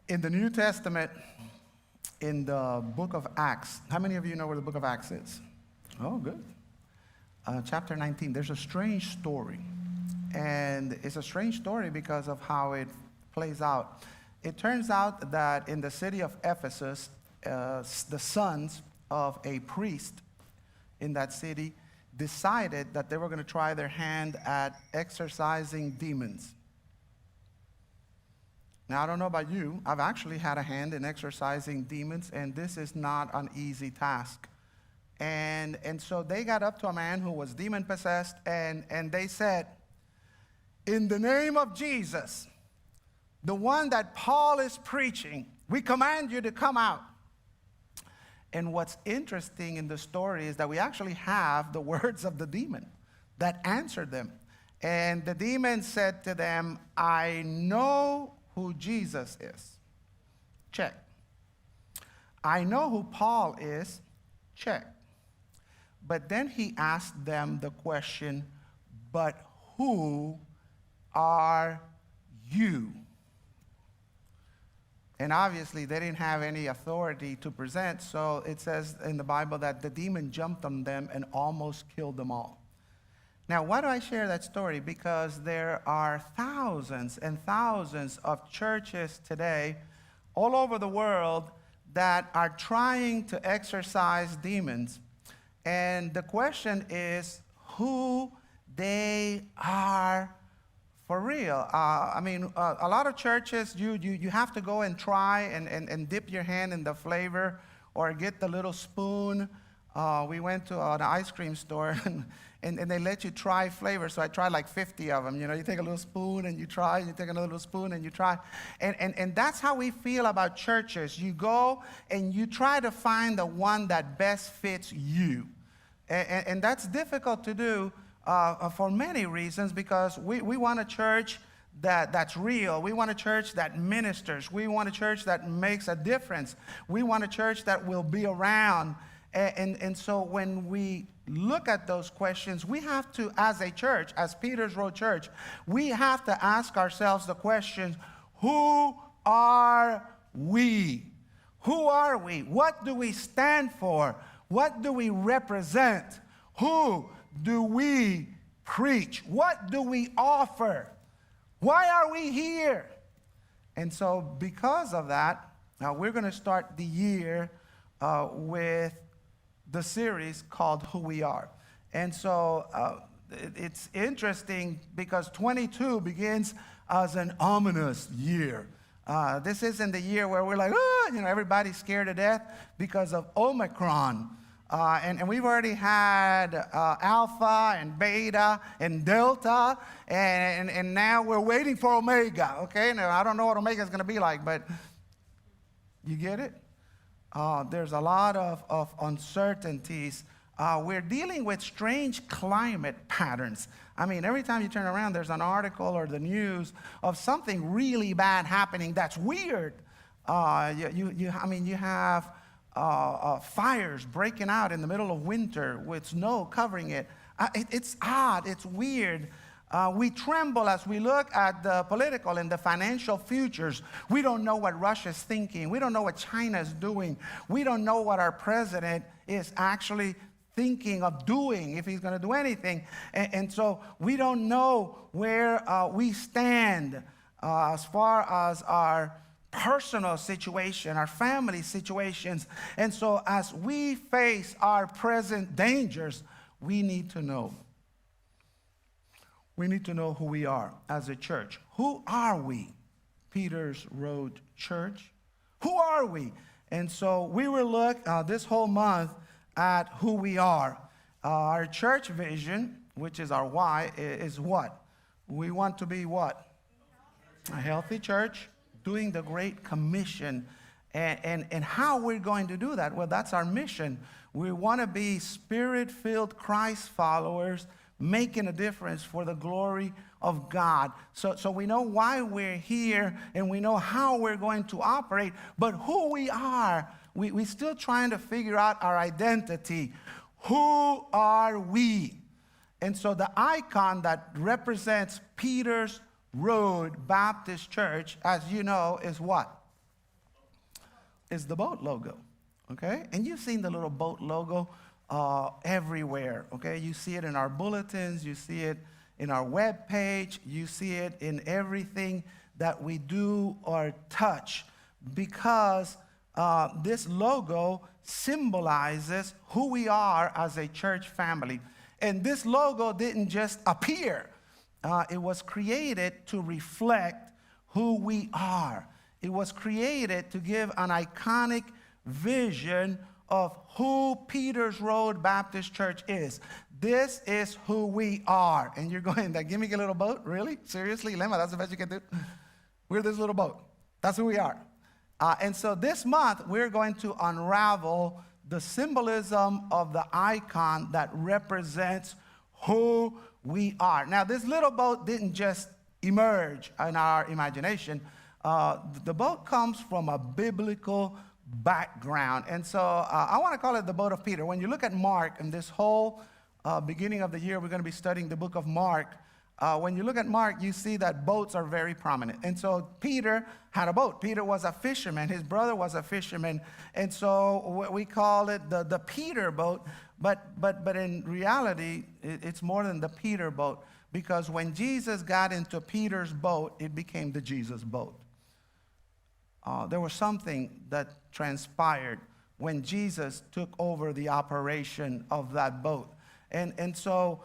In the New Testament, in the book of Acts, how many of you know where the book of Acts is? Oh, good. Chapter 19, there's a strange story. And it's a strange story because of how it plays out. It turns out that in the city of Ephesus, the sons of a priest in that city decided that they were going to try their hand at exorcising demons. Now, I don't know about you. I've actually had a hand in exorcising demons, and this is not an easy task. And so they got up to a man who was demon-possessed, and they said, in the name of Jesus, the one that Paul is preaching, we command you to come out. And what's interesting in the story is that we actually have the words of the demon that answered them. And the demon said to them, I know who Jesus is. Check. I know who Paul is. Check. But then he asked them the question, but who are you? And obviously they didn't have any authority to present, so it says in the Bible that the demon jumped on them and almost killed them all. Now, why do I share that story? Because there are thousands and thousands of churches today all over the world that are trying to exorcise demons. And the question is who they are for real. A lot of churches, you have to go and try and dip your hand in the flavor or get the little spoon. We went to an ice cream store and they let you try flavors. So I tried like 50 of them. You know, you take a little spoon and you try, you take another little spoon and you try. And that's how we feel about churches. You go and you try to find the one that best fits you. And that's difficult to do for many reasons, because we want a church that's real. We want a church that ministers. We want a church that makes a difference. We want a church that will be around. And so when we look at those questions, we have to, as a church, as Peter's Road Church, we have to ask ourselves the question, who are we? Who are we? What do we stand for? What do we represent? Who do we preach? What do we offer? Why are we here? And so because of that, now we're going to start the year with the series called Who We Are. And so it's interesting because 22 begins as an ominous year. This isn't the year where we're like, everybody's scared to death because of Omicron. And we've already had Alpha and Beta and Delta, and now we're waiting for Omega, okay? Now, I don't know what Omega is going to be like, but you get it? There's a lot of uncertainties. We're dealing with strange climate patterns. I mean, every time you turn around, there's an article or the news of something really bad happening that's weird. You have fires breaking out in the middle of winter with snow covering it. It's odd. It's weird. We tremble as we look at the political and the financial futures. We don't know what Russia's thinking. We don't know what China's doing. We don't know what our president is actually thinking of doing, if he's going to do anything. And so we don't know where we stand as far as our personal situation, our family situations. And so as we face our present dangers, we need to know. We need to know who we are as a church. Who are we, Peter's Road Church? Who are we? And so we will look this whole month at who we are. Our church vision, which is our why, is what? We want to be what? A healthy church, doing the Great Commission. And how we're going to do that? Well, that's our mission. We want to be Spirit-filled Christ followers, making a difference for the glory of God. So we know why we're here, and we know how we're going to operate, but who we are, we're still trying to figure out our identity. Who are we? And so the icon that represents Peter's Road Baptist Church, as you know, is what? is the boat logo, okay? And you've seen the little boat logo everywhere, okay? You see it in our bulletins, you see it in our web page, you see it in everything that we do or touch, because this logo symbolizes who we are as a church family. And this logo didn't just appear. It was created to reflect who we are. It was created to give an iconic vision of who Peters Road Baptist Church is. This is who we are. And you're going, give me a little boat? Really? Seriously? Lema, that's the best you can do? We're this little boat. That's who we are. And so this month, we're going to unravel the symbolism of the icon that represents who we are. Now, this little boat didn't just emerge in our imagination. The boat comes from a biblical background. And so I want to call it the boat of Peter. When you look at Mark, and this whole beginning of the year, we're going to be studying the book of Mark. When you look at Mark, you see that boats are very prominent. And so Peter had a boat. Peter was a fisherman. His brother was a fisherman. And so we call it the Peter boat. But in reality, it's more than the Peter boat, because when Jesus got into Peter's boat, it became the Jesus boat. There was something that transpired when Jesus took over the operation of that boat. And so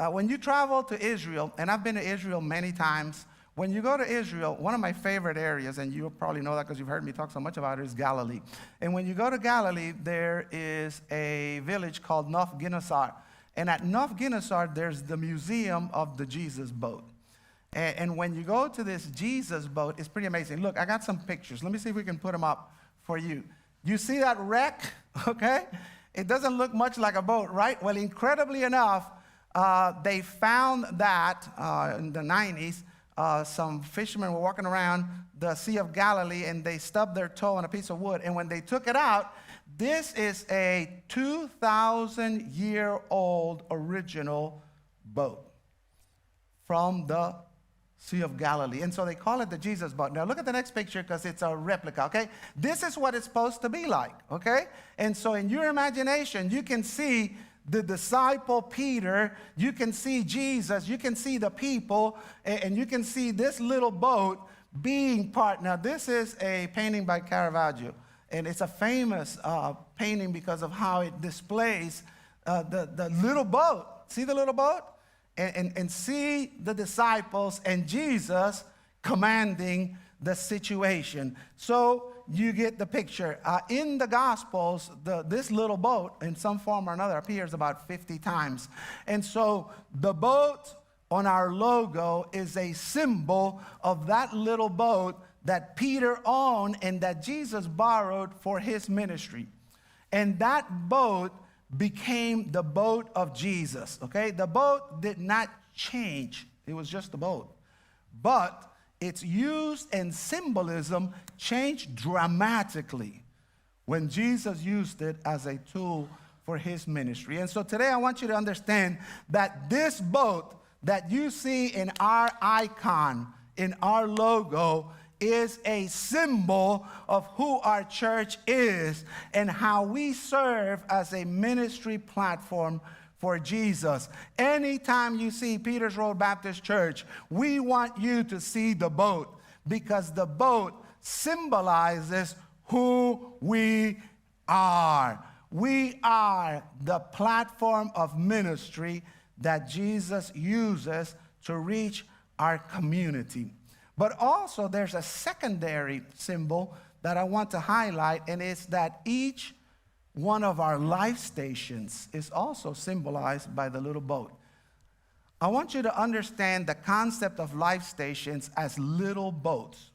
when you travel to Israel, and I've been to Israel many times, when you go to Israel, one of my favorite areas, and you probably know that because you've heard me talk so much about it, is Galilee. And when you go to Galilee, there is a village called Nov Ginosar. And at Nov Ginosar, there's the museum of the Jesus boat. And when you go to this Jesus boat, it's pretty amazing. Look, I got some pictures. Let me see if we can put them up for you. You see that wreck, okay? It doesn't look much like a boat, right? Well, incredibly enough, they found that in the 90s. Some fishermen were walking around the Sea of Galilee, and they stubbed their toe on a piece of wood. And when they took it out, this is a 2,000-year-old original boat from the Sea of Galilee. And so they call it the Jesus boat. Now look at the next picture, because it's a replica, okay? This is what it's supposed to be like, okay? And so in your imagination, you can see the disciple Peter, you can see Jesus, you can see the people, and you can see this little boat being part. Now this is a painting by Caravaggio, and it's a famous painting because of how it displays the little boat. See the little boat? And see the disciples and Jesus commanding the situation. So you get the picture. In the Gospels, this little boat, in some form or another, appears about 50 times. And so the boat on our logo is a symbol of that little boat that Peter owned and that Jesus borrowed for his ministry. And that boat became the boat of Jesus, okay? The boat did not change. It was just a boat. But its use and symbolism changed dramatically when Jesus used it as a tool for his ministry. And so today I want you to understand that this boat that you see in our icon, in our logo, is a symbol of who our church is and how we serve as a ministry platform for Jesus. Anytime you see Peters Road Baptist Church, we want you to see the boat, because the boat symbolizes who we are. We are the platform of ministry that Jesus uses to reach our community. But also there's a secondary symbol that I want to highlight, and it's that each one of our life stations is also symbolized by the little boat. I want you to understand the concept of life stations as little boats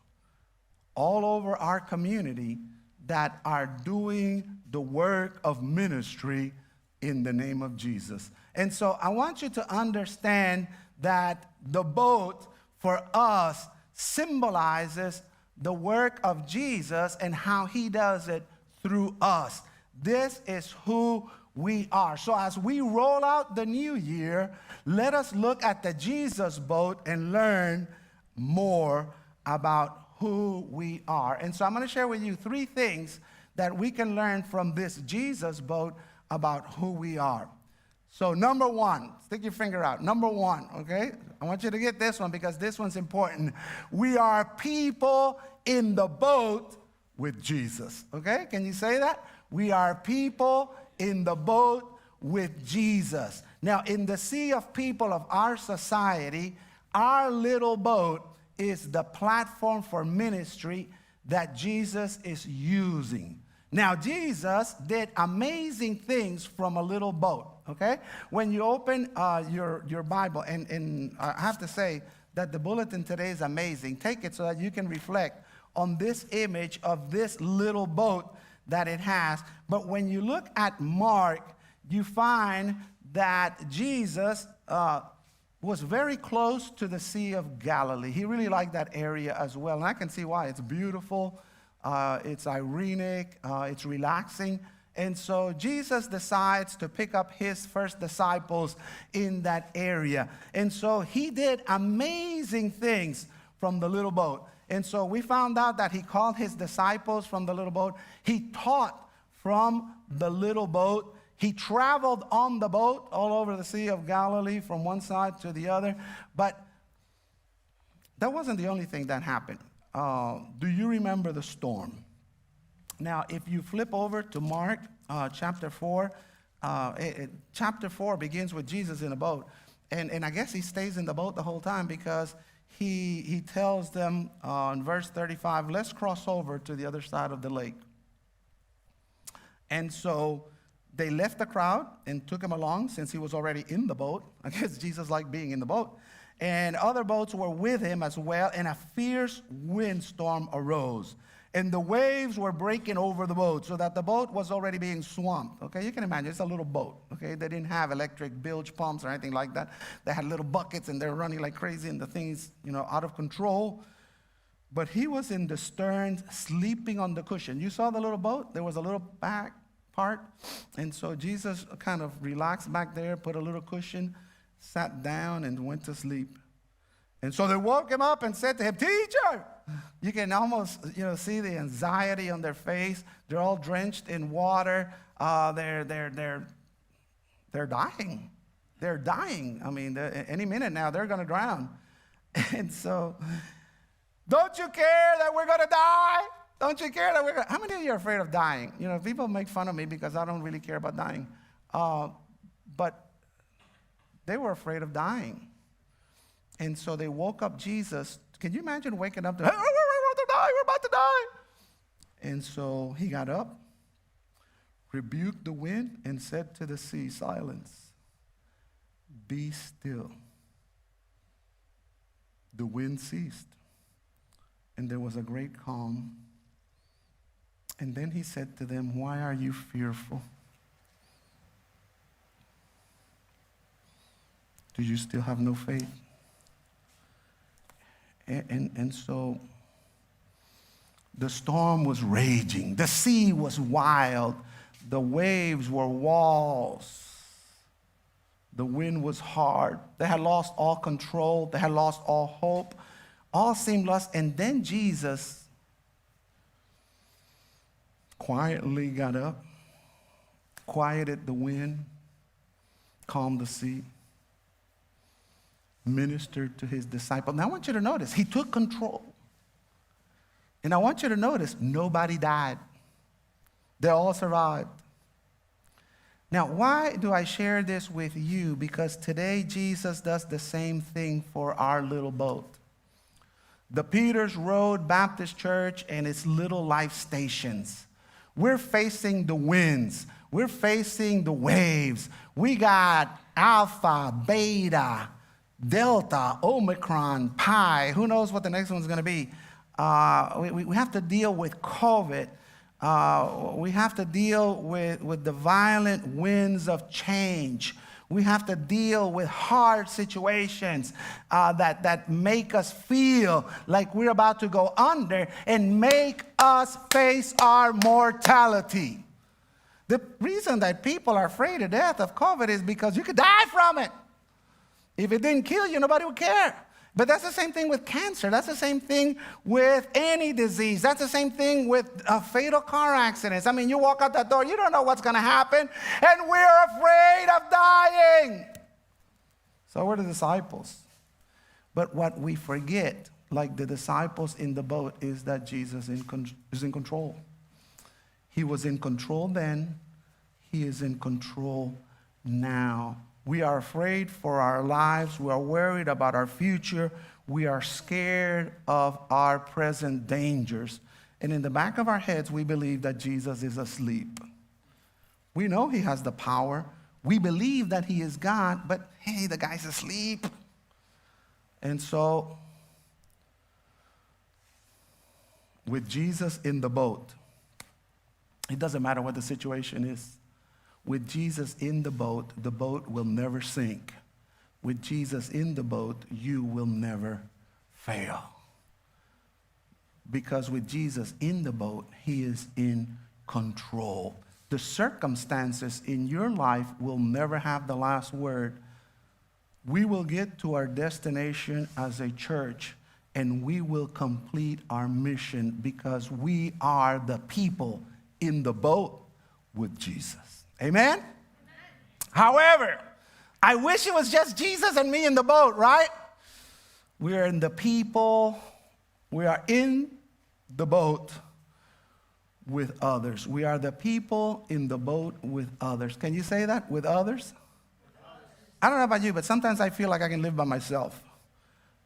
all over our community that are doing the work of ministry in the name of Jesus. And so I want you to understand that the boat for us symbolizes the work of Jesus and how he does it through us. This is who we are. So as we roll out the new year, let us look at the Jesus boat and learn more about who we are. And so I'm going to share with you three things that we can learn from this Jesus boat about who we are. So number one, stick your finger out. Number one, okay? I want you to get this one because this one's important. We are people in the boat with Jesus, okay? Can you say that? We are people in the boat with Jesus. Now, in the sea of people of our society, our little boat is the platform for ministry that Jesus is using. Now, Jesus did amazing things from a little boat, okay? When you open your Bible, and I have to say that the bulletin today is amazing. Take it so that you can reflect on this image of this little boat that it has. But when you look at Mark, you find that Jesus was very close to the Sea of Galilee. He really liked that area as well, and I can see why. It's beautiful. It's ironic, it's relaxing. And so Jesus decides to pick up his first disciples in that area. And so he did amazing things from the little boat. And so we found out that he called his disciples from the little boat. He taught from the little boat. He traveled on the boat all over the Sea of Galilee from one side to the other. But that wasn't the only thing that happened. Do you remember the storm? Now, if you flip over to Mark chapter 4, chapter 4 begins with Jesus in a boat. And I guess he stays in the boat the whole time because he tells them in verse 35, let's cross over to the other side of the lake. And so they left the crowd and took him along since he was already in the boat. I guess Jesus liked being in the boat. And other boats were with him as well, and a fierce windstorm arose. And the waves were breaking over the boat, so that the boat was already being swamped. Okay, you can imagine, it's a little boat. Okay, they didn't have electric bilge pumps or anything like that. They had little buckets, and they're running like crazy, and the thing's, out of control. But he was in the stern, sleeping on the cushion. You saw the little boat? There was a little back part. And so Jesus kind of relaxed back there, put a little cushion, sat down, and went to sleep. And so they woke him up and said to him, "Teacher!" You can almost, see the anxiety on their face. They're all drenched in water. They're dying. They're dying. I mean, any minute now, they're going to drown. And so, don't you care that we're going to die? Don't you care that we're going to... How many of you are afraid of dying? People make fun of me because I don't really care about dying. But they were afraid of dying. And so they woke up Jesus. Can you imagine waking up to, "Hey, we're about to die, we're about to die." And so he got up, rebuked the wind, and said to the sea, "Silence, be still." The wind ceased, and there was a great calm. And then he said to them, "Why are you fearful? Do you still have no faith?" And so the storm was raging. The sea was wild. The waves were walls. The wind was hard. They had lost all control. They had lost all hope. All seemed lost. And then Jesus quietly got up, quieted the wind, calmed the sea, ministered to his disciples. Now I want you to notice, he took control. And I want you to notice, nobody died. They all survived. Now, why do I share this with you? Because today Jesus does the same thing for our little boat. The Peters Road Baptist Church and its little life stations. We're facing the winds. We're facing the waves. We got Alpha, Beta, Delta, Omicron, Pi. Who knows what the next one's going to be? We have to deal with COVID. We have to deal with the violent winds of change. We have to deal with hard situations that make us feel like we're about to go under and make us face our mortality. The reason that people are afraid to death of COVID is because you could die from it. If it didn't kill you, nobody would care. But that's the same thing with cancer. That's the same thing with any disease. That's the same thing with fatal car accidents. I mean, you walk out that door, you don't know what's going to happen, and we're afraid of dying. So we're the disciples. But what we forget, like the disciples in the boat, is that Jesus is in control. He was in control then. He is in control now. We are afraid for our lives. We are worried about our future. We are scared of our present dangers. And in the back of our heads, we believe that Jesus is asleep. We know he has the power. We believe that he is God, but hey, the guy's asleep. And so, with Jesus in the boat, it doesn't matter what the situation is. With Jesus in the boat will never sink. With Jesus in the boat, you will never fail. Because with Jesus in the boat, he is in control. The circumstances in your life will never have the last word. We will get to our destination as a church, and we will complete our mission because we are the people in the boat with Jesus. Amen? However, I wish it was just Jesus and me in the boat, right? We are in the people. We are in the boat with others. We are the people in the boat with others. Can you say that? With others? I don't know about you, but sometimes I feel like I can live by myself.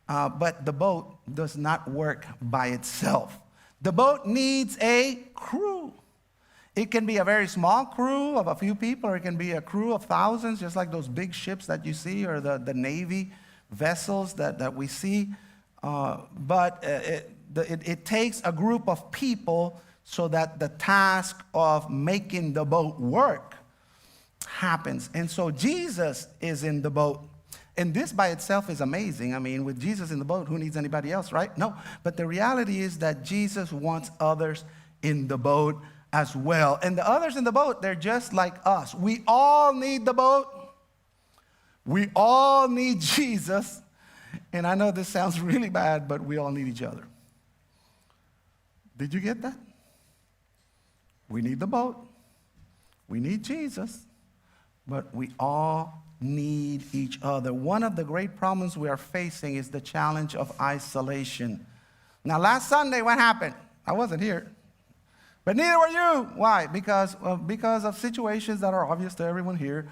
But the boat does not work by itself. The boat needs a crew. It can be a very small crew of a few people, or it can be a crew of thousands, just like those big ships that you see, or the Navy vessels that we see. But it takes a group of people so that the task of making the boat work happens. And so Jesus is in the boat. And this by itself is amazing. I mean, with Jesus in the boat, who needs anybody else, right? No. But the reality is that Jesus wants others in the boat as well. And the others in the boat, they're just like us. We all need the boat. We all need Jesus. And I know this sounds really bad, but we all need each other. Did you get that? We need the boat. We need Jesus. But we all need each other. One of the great problems we are facing is the challenge of isolation. Now, last Sunday, what happened? I wasn't here. But neither were you. Why? Because of situations that are obvious to everyone here.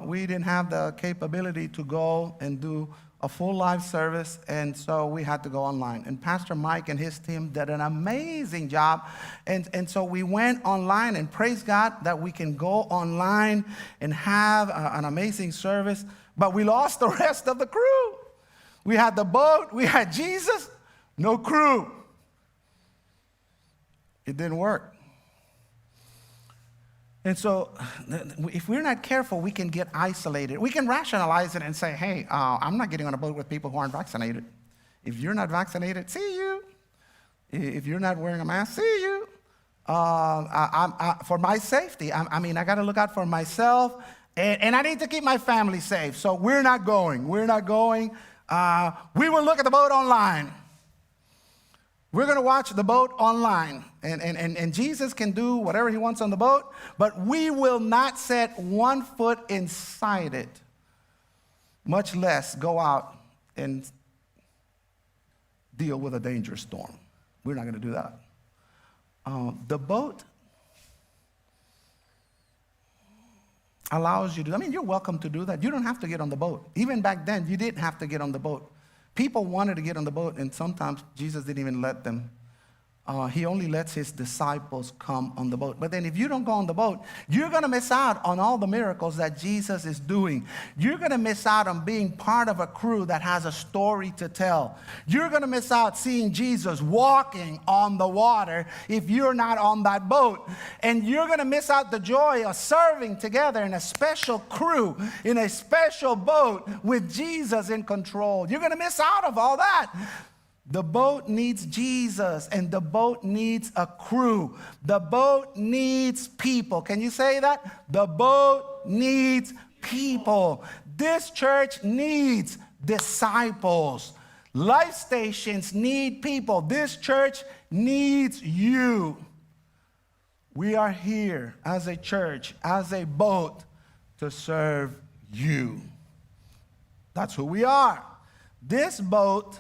We didn't have the capability to go and do a full live service, and so we had to go online. And Pastor Mike and his team did an amazing job. And so we went online, and praise God that we can go online and have an amazing service. But we lost the rest of the crew. We had the boat, we had Jesus, no crew. It didn't work. And so if we're not careful, we can get isolated. We can rationalize it and say, hey, I'm not getting on a boat with people who aren't vaccinated. If you're not vaccinated, see you. If you're not wearing a mask, see you. For my safety, I got to look out for myself, and I need to keep my family safe. So we're not going. We're not going. We will look at the boat online. We're going to watch the boat online, and Jesus can do whatever he wants on the boat, but we will not set one foot inside it, much less go out and deal with a dangerous storm. We're not going to do that. The boat allows you to, you're welcome to do that. You don't have to get on the boat. Even back then, you didn't have to get on the boat. People wanted to get on the boat, and sometimes Jesus didn't even let them. He only lets his disciples come on the boat. But then if you don't go on the boat, you're going to miss out on all the miracles that Jesus is doing. You're going to miss out on being part of a crew that has a story to tell. You're going to miss out seeing Jesus walking on the water if you're not on that boat. And you're going to miss out the joy of serving together in a special crew, in a special boat with Jesus in control. You're going to miss out of all that. The boat needs Jesus, and the boat needs a crew. The boat needs people. Can you say that? The boat needs people. This church needs disciples. Life stations need people. This church needs you. We are here as a church, as a boat, to serve you. That's who we are. This boat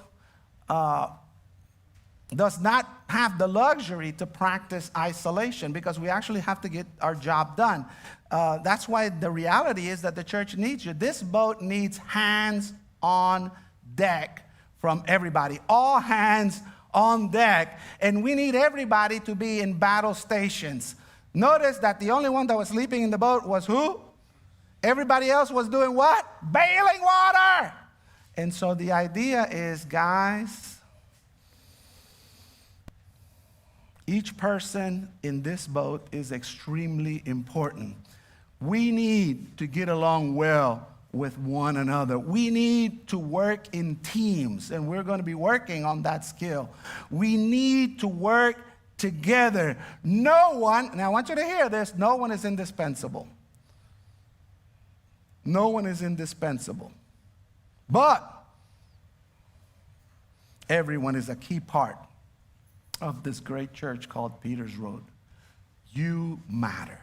does not have the luxury to practice isolation because we actually have to get our job done. That's why the reality is that the church needs you. This boat needs hands on deck from everybody. All hands on deck. And we need everybody to be in battle stations. Notice that the only one that was sleeping in the boat was who? Everybody else was doing what? Bailing water. And so the idea is, guys, each person in this boat is extremely important. We need to get along well with one another. We need to work in teams, and we're going to be working on that skill. We need to work together. No one, and I want you to hear this, no one is indispensable. No one is indispensable. But everyone is a key part of this great church called Peter's Road. You matter.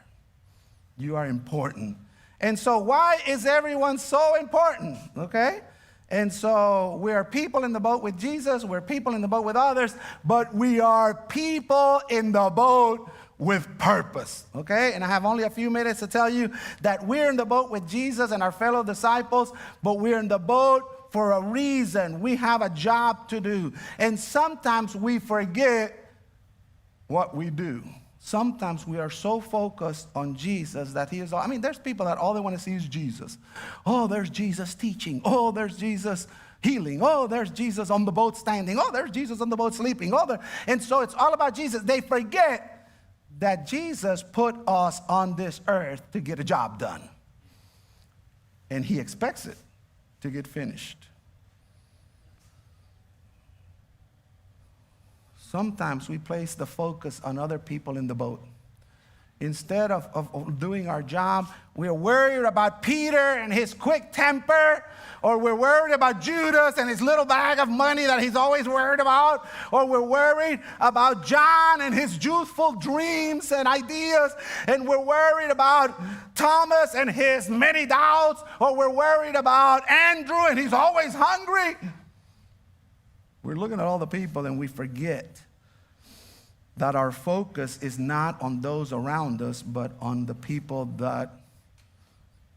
You are important. And so why is everyone so important? Okay? And so we are people in the boat with Jesus, we're people in the boat with others, but we are people in the boat with purpose. Okay? And I have only a few minutes to tell you that we're in the boat with Jesus and our fellow disciples, but we're in the boat for a reason. We have a job to do. And sometimes we forget what we do. Sometimes we are so focused on Jesus that he is all, there's people that all they want to see is Jesus. Oh, there's Jesus teaching. Oh, there's Jesus healing. Oh, there's Jesus on the boat standing. Oh, there's Jesus on the boat sleeping. And so it's all about Jesus. They forget that Jesus put us on this earth to get a job done. And he expects it to get finished. Sometimes we place the focus on other people in the boat. Instead of doing our job, we're worried about Peter and his quick temper, or we're worried about Judas and his little bag of money that he's always worried about, or we're worried about John and his youthful dreams and ideas, and we're worried about Thomas and his many doubts, or we're worried about Andrew and he's always hungry. We're looking at all the people and we forget that our focus is not on those around us, but on the people that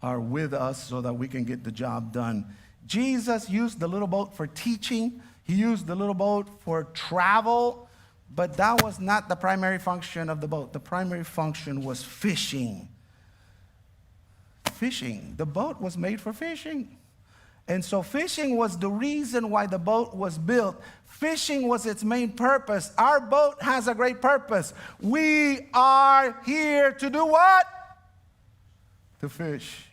are with us so that we can get the job done. Jesus used the little boat for teaching. He used the little boat for travel, but that was not the primary function of the boat. The primary function was fishing. Fishing. The boat was made for fishing. And so fishing was the reason why the boat was built. Fishing was its main purpose. Our boat has a great purpose. We are here to do what? To fish.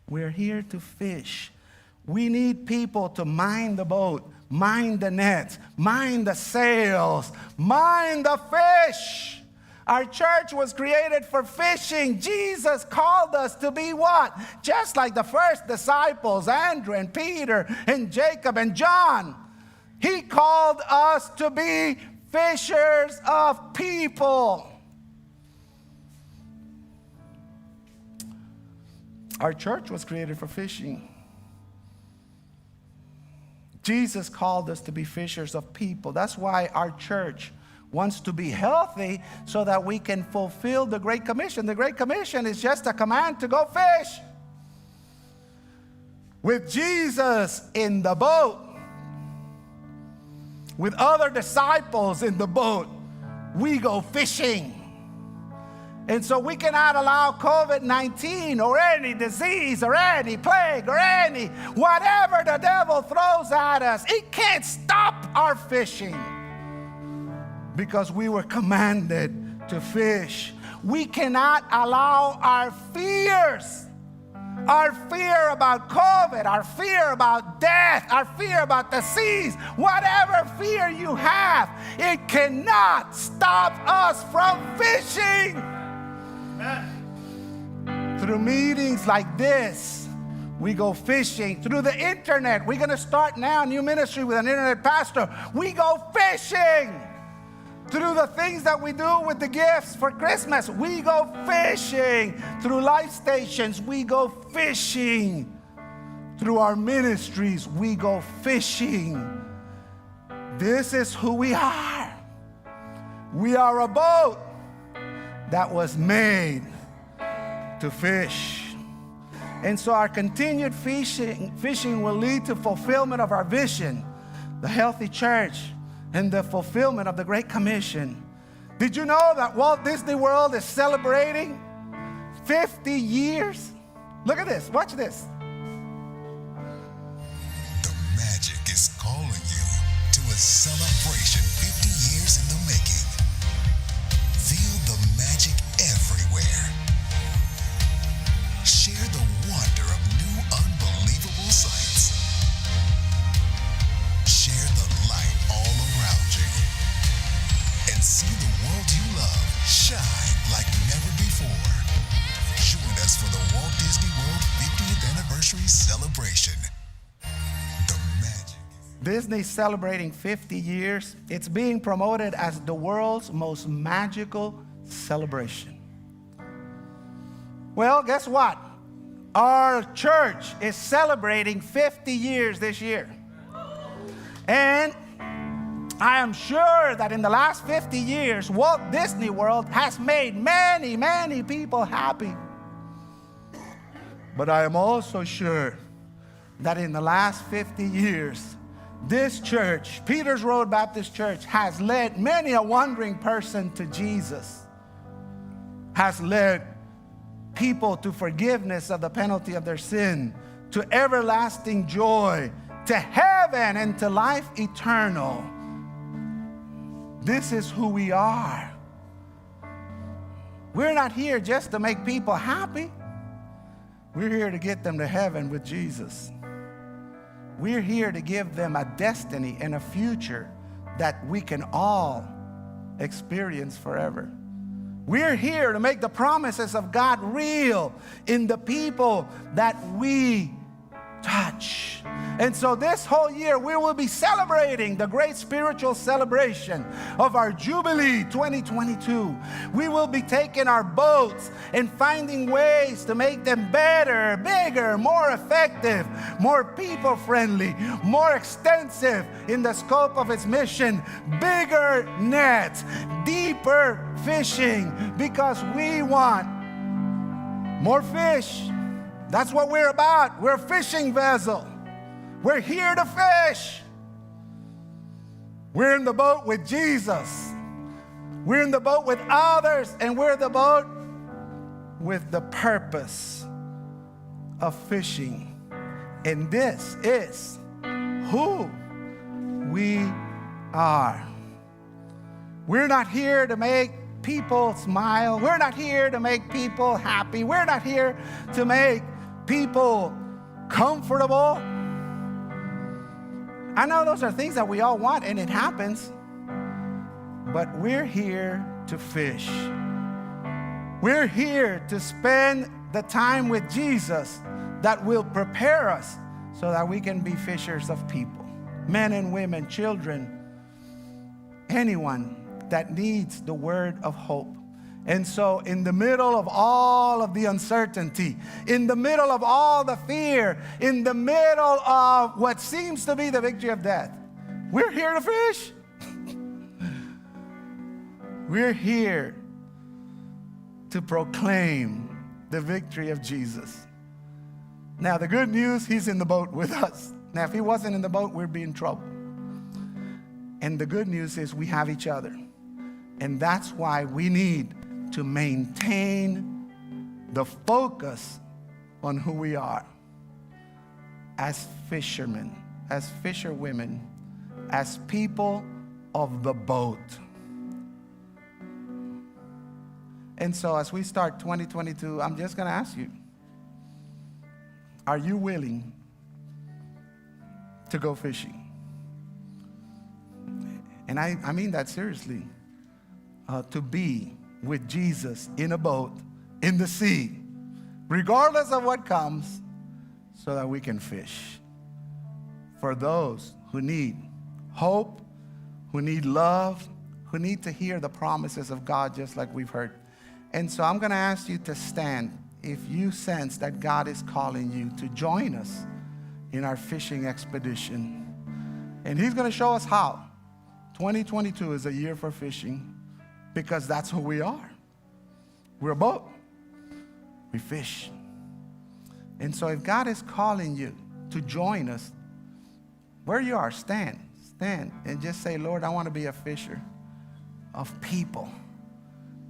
We're here to fish. We need people to mind the boat, mind the nets, mind the sails, mind the fish. Our church was created for fishing. Jesus called us to be what? Just like the first disciples, Andrew and Peter and Jacob and John. He called us to be fishers of people. Our church was created for fishing. Jesus called us to be fishers of people. That's why our church wants to be healthy so that we can fulfill the Great Commission. The Great Commission is just a command to go fish. With Jesus in the boat, with other disciples in the boat, we go fishing. And so we cannot allow COVID-19 or any disease or any plague or any whatever the devil throws at us, it can't stop our fishing. Because we were commanded to fish. We cannot allow our fears, our fear about COVID, our fear about death, our fear about disease, whatever fear you have, it cannot stop us from fishing. Amen. Through meetings like this, We go fishing through the internet. We're going to start now a new ministry with an internet pastor. We go fishing through the things that we do with the gifts for Christmas. We go fishing through life stations. We go fishing through our ministries. We go fishing. This is who we are. We are a boat that was made to fish. And so our continued fishing will lead to fulfillment of our vision, the healthy church, and the fulfillment of the Great Commission. Did you know that Walt Disney World is celebrating 50 years? Look at this. Watch this. The magic is calling you to a celebration 50 years in the making. Feel the magic everywhere. Share the wonder of new unbelievable sights. Share the light all around you. And see the world you love shine like never before. Join us for the Walt Disney World 50th Anniversary Celebration. The magic. Disney's celebrating 50 years. It's being promoted as the world's most magical celebration. Well, guess what? Our church is celebrating 50 years this year. And I am sure that in the last 50 years, Walt Disney World has made many, many people happy. But I am also sure that in the last 50 years, this church, Peters Road Baptist Church, has led many a wandering person to Jesus, has led people to forgiveness of the penalty of their sin, to everlasting joy, to heaven, and to life eternal. This is who we are. We're not here just to make people happy. We're here to get them to heaven with Jesus. We're here to give them a destiny and a future that we can all experience forever. We're here to make the promises of God real in the people that we touch. And so this whole year we will be celebrating the great spiritual celebration of our Jubilee 2022. We will be taking our boats and finding ways to make them better, bigger, more effective, more people-friendly, more extensive in the scope of its mission, bigger nets, deeper fishing, because we want more fish. That's what we're about. We're a fishing vessel. We're here to fish. We're in the boat with Jesus. We're in the boat with others, and we're in the boat with the purpose of fishing. And this is who we are. We're not here to make people smile. We're not here to make people happy. We're not here to make people comfortable. I know those are things that we all want, and it happens. But we're here to fish. We're here to spend the time with Jesus that will prepare us so that we can be fishers of people. Men and women, children, anyone that needs the word of hope. And so in the middle of all of the uncertainty, in the middle of all the fear, in the middle of what seems to be the victory of death, we're here to fish. We're here to proclaim the victory of Jesus. Now, the good news, he's in the boat with us. Now, if he wasn't in the boat, we'd be in trouble. And the good news is we have each other. And that's why we need to maintain the focus on who we are as fishermen, as fisherwomen, as people of the boat. And so as we start 2022, I'm just going to ask you, are you willing to go fishing? And I mean that seriously. To be with Jesus in a boat, in the sea, regardless of what comes, so that we can fish. For those who need hope, who need love, who need to hear the promises of God just like we've heard. And so I'm going to ask you to stand if you sense that God is calling you to join us in our fishing expedition. And he's going to show us how. 2022 is a year for fishing because that's who we are. We're a boat. We fish. And so if God is calling you to join us, where you are, stand and just say, Lord, I want to be a fisher of people.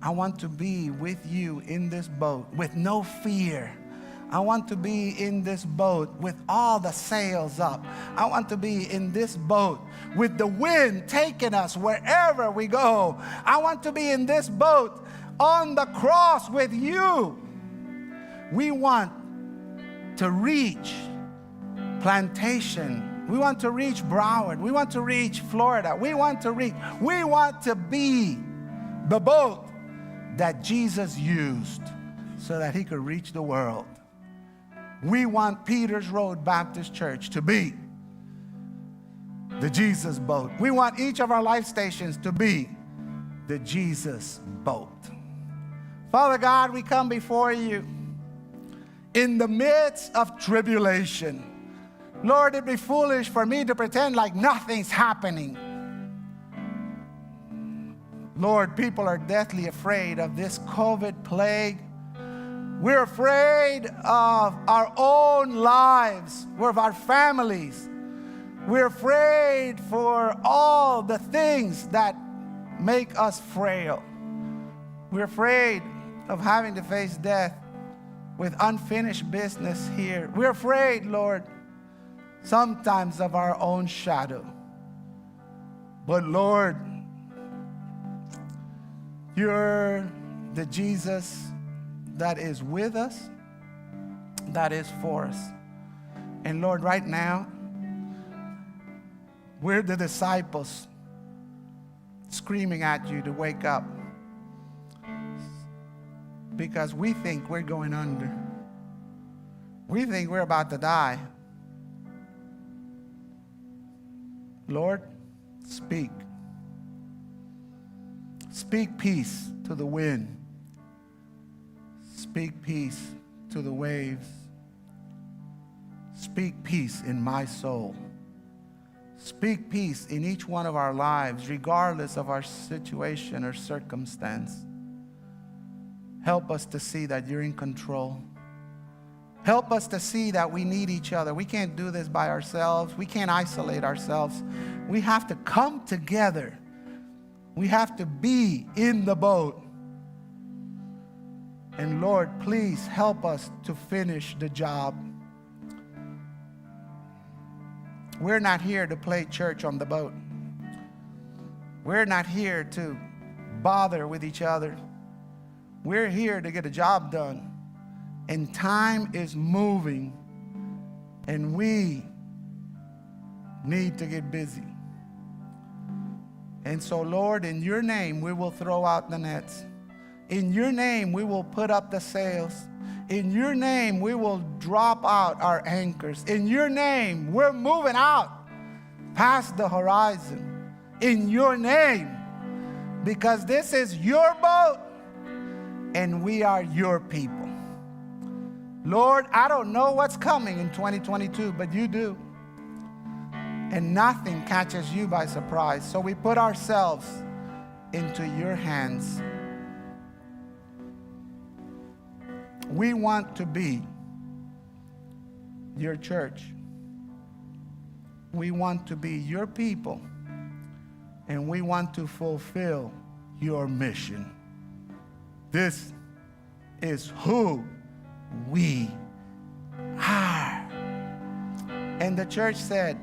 I want to be with you in this boat with no fear. I want to be in this boat with all the sails up. I want to be in this boat with the wind taking us wherever we go. I want to be in this boat on the cross with you. We want to reach Plantation. We want to reach Broward. We want to reach Florida. We want to be the boat that Jesus used so that he could reach the world. We want Peters Road Baptist Church to be the Jesus boat. We want each of our life stations to be the Jesus boat. Father God, we come before you in the midst of tribulation. Lord, it'd be foolish for me to pretend like nothing's happening. Lord, people are deathly afraid of this COVID plague. We're afraid of our own lives. We're of our families. We're afraid for all the things that make us frail. We're afraid of having to face death with unfinished business here. We're afraid, Lord, sometimes of our own shadow. But Lord, you're the Jesus that is with us, that is for us. And Lord, right now, we're the disciples screaming at you to wake up because we think we're going under. We think we're about to die. Lord, speak. Speak peace to the wind. Speak peace to the waves. Speak peace in my soul. Speak peace in each one of our lives, regardless of our situation or circumstance. Help us to see that you're in control. Help us to see that we need each other. We can't do this by ourselves. We can't isolate ourselves. We have to come together. We have to be in the boat. And Lord, please help us to finish the job. We're not here to play church on the boat. We're not here to bother with each other. We're here to get a job done. And time is moving, and we need to get busy. And so, Lord, in your name, we will throw out the nets. In your name, we will put up the sails. In your name, we will drop out our anchors. In your name, we're moving out past the horizon. In your name, because this is your boat, and we are your people. Lord, I don't know what's coming in 2022, but you do. And nothing catches you by surprise. So we put ourselves into your hands. We want to be your church. We want to be your people. And we want to fulfill your mission. This is who we are. And the church said,